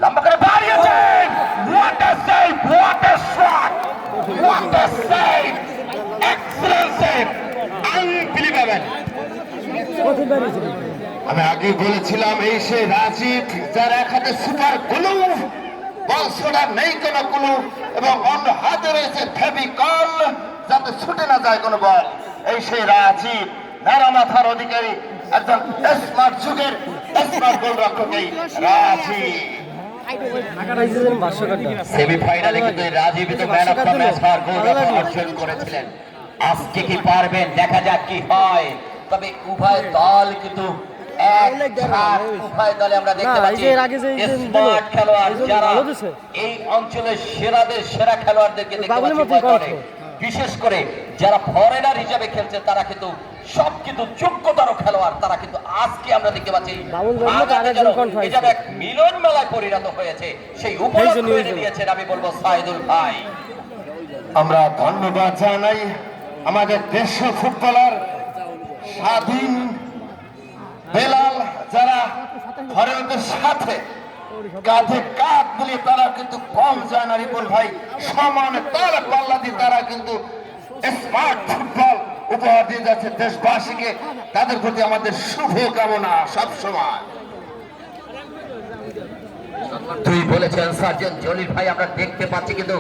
লম্বা করে বাড়িয়েছেন। What a save, what a shot, what a save, excellent save, unbelievable. আমি আগে বলেছিলাম এই সে রাজীব যার এক হাতে সুপার গ্লু, বল ছোড়ার নেই কোনো ক্লু, এবং অন্য হাতে রয়েছে ফেভিকল যাতে ছুটে না যায় কোনো বল। এই সেই রাজীব, নারা মাথার অধিকারী, একজন স্মার্ট যুগের স্মার্ট গোলরক্ষক এই রাজীব। সেমিফাইনালে কিন্তু Rajib man of the match হওয়ার গৌরব অর্জন করেছিলেন। আজকে কি পারবেন, দেখা যাক কি হয়। তবে উভয় দল কিন্তু উভয় দলে আমরা দেখতে পাচ্ছি স্মার্ট খেলোয়াড় যারা এই অঞ্চলের সেরাদের সেরা খেলোয়াড়দেরকে দেখতে পাচ্ছি। বিশেষ করে যারা ফরেনার হিসেবে খেলছে তারা কিন্তু সব কিন্তু যোগ্যতর খেলোয়াড়। তারা কিন্তু আজকে আমরা দেখতে পাচ্ছি এক মিলন মেলায় পরিণত হয়েছে। সেই উপলক্ষে দিয়েছেন আমি বলবো সাইদুল ভাই। আমরা ধন্যবাদ জানাই আমাদের দেশীয় ফুটবলার স্বাধীন বেলাল, যারা ফরেনারদের সাথে কাঁধে কাঁধ মিলিয়ে তারা কিন্তু কম যায় না রিপন ভাই, সমানে তারা পাল্লা দিয়ে তারা কিন্তু স্মার্ট ফুটবল উপহার দিয়ে যাচ্ছে দেশবাসীকে। তাদের প্রতি আমাদের শুভ কামনা সবসময়। তুই বলেছেন সার্জন জলিল ভাই, আমরা দেখতে পাচ্ছি কিন্তু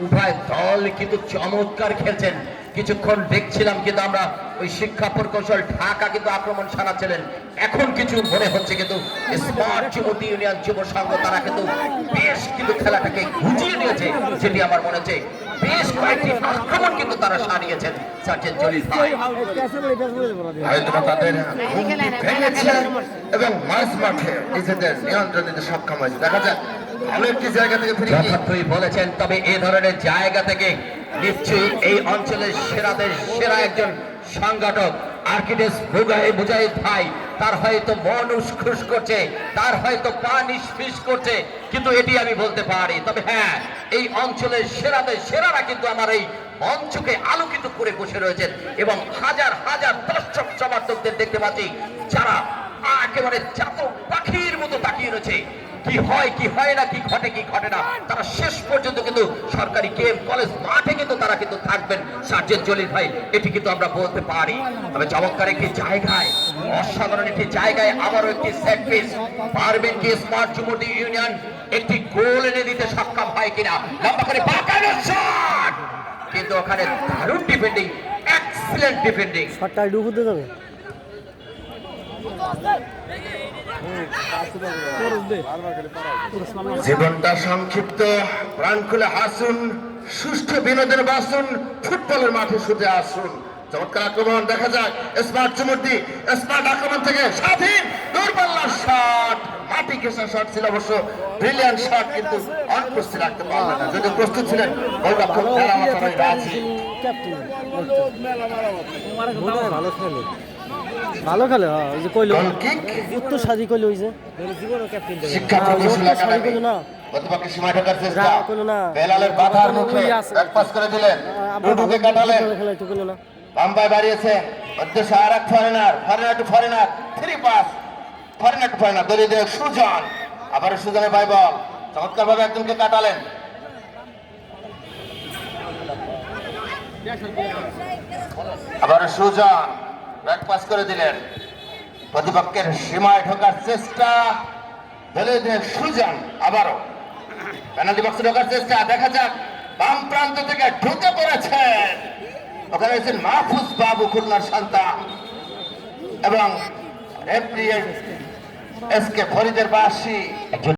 উভয় দল কিন্তু চমৎকার খেলছেন। কিছুক্ষণ দেখছিলাম কিন্তু আমরা ওই শিক্ষা প্রকৌশল ঢাকা কিন্তু আক্রমণ সারাচ্ছিলেন। এখন কিছু মনে হচ্ছে কিন্তু স্মার্ট যুবতী ইউনিয়ন যুব সংঘ তারা কিন্তু বেশ কিন্তু খেলাটাকে গুছিয়ে নিয়েছে, যেটি আমার মনে হচ্ছে বেশ কয়েকটি আক্রমণ কিন্তু তারা সারিয়েছেন সার্জন জলিল ভাই। হয়তো তাদের এবং মাঝ মাঠে নিজেদের নিয়ন্ত্রণ দিতে সক্ষম হয়েছে। দেখা যাক ভালো একটি জায়গা থেকে তুই বলেছেন, তবে এই ধরনের জায়গা থেকে নিশ্চয়ই এই অঞ্চলের সেরাদের সেরা একজন সংগঠক আর্কিটেক্ট মুজাহিদ ভাই, তার হয়তো মন উসখুস করছে, তার হয়তো পা নিষ্ফিস করছে, কিন্তু এটি আমি বলতে পারি। তবে হ্যাঁ, এই অঞ্চলের সেরাদের সেরারা কিন্তু আমার এই মঞ্চকে আলোকিত করে বসে রয়েছেন এবং হাজার হাজার দর্শক সমর্থকদের দেখতে পাচ্ছি যারা একেবারে চাতক পাখির মতো তাকিয়ে রয়েছে। কি হয় কি হয় না, কি ঘটে কি ঘটে না, তারা শেষ পর্যন্ত কিন্তু সরকারি কেএম কলেজ মাঠে কিন্তু তারা কিন্তু থাকবেন সার্জন জলিল ভাই, এটি কিন্তু আমরা বলতে পারি। তবে চমৎকার একটি জায়গায়, অসাধারণ একটি জায়গায় আবারও একটি সেট পিস, পারবেন কি স্মার্ট যুবতী ইউনিয়ন একটি গোল এনে দিতে সক্ষম হয় কিনা। লম্বা করে বাঁকানো শট, কিন্তু ওখানে দারুণ ডিফেন্ডিং, এক্সিলেন্ট ডিফেন্ডিং। শটটা ডুব দিতে যাবে। জীবনটা সংক্ষিপ্ত, প্রাণ খুলে হাসুন, সুষ্ঠু বিনোদন বাসুন, ফুটবলের মাঠে শুতে আসুন। চমৎকার আক্রমণ দেখা যায় স্মার্ট চুমুরদি, স্মার্ট আক্রমণ থেকে স্বাধীন দূরপাল্লার শট, মাটি ঘেঁষা শট ছিল অবশ্য ব্রিলিয়ান্ট শট, কিন্তু অনুপস্থিত রাখতে পারলেন না। যদি প্রস্তুত ছিলেন গোলরক্ষক রাজীব। ভালো খেলে, ভালো খেলে। ওই যে কইলো উত্তর সাজি কইলো, ওই যে শিক্ষা প্রকৌশল একাডেমি প্রতিপক্ষের সীমা ঢোকার চেষ্টা, বেলালের বাধার মুখে এক পাস করে দিলেন, ঢুকে কাটালেন, বাম্বাই বাড়িয়েছে উদ্দেশ্য আর এক foreigner, foreigner to foreigner, three pass, foreigner to foreigner, দলীয় দেখ সুজন, আবার সুজনের বাই বল, চমৎকার ভাবে একজনকে কাটালেন। আবার সুজন ব্যাক পাস করে দিলেন, প্রতিপক্ষের সীমায় ঢোকার চেষ্টা, সুজন আবারও পেনাল্টি বক্সে ঢোকার চেষ্টা। দেখা যাক বাম প্রান্ত থেকে ঢুকে পড়েছেন, ওখানে রয়েছেন মাহফুজ বাবু খুলনার সন্তান এবং এস কে ফরিদের বাসী।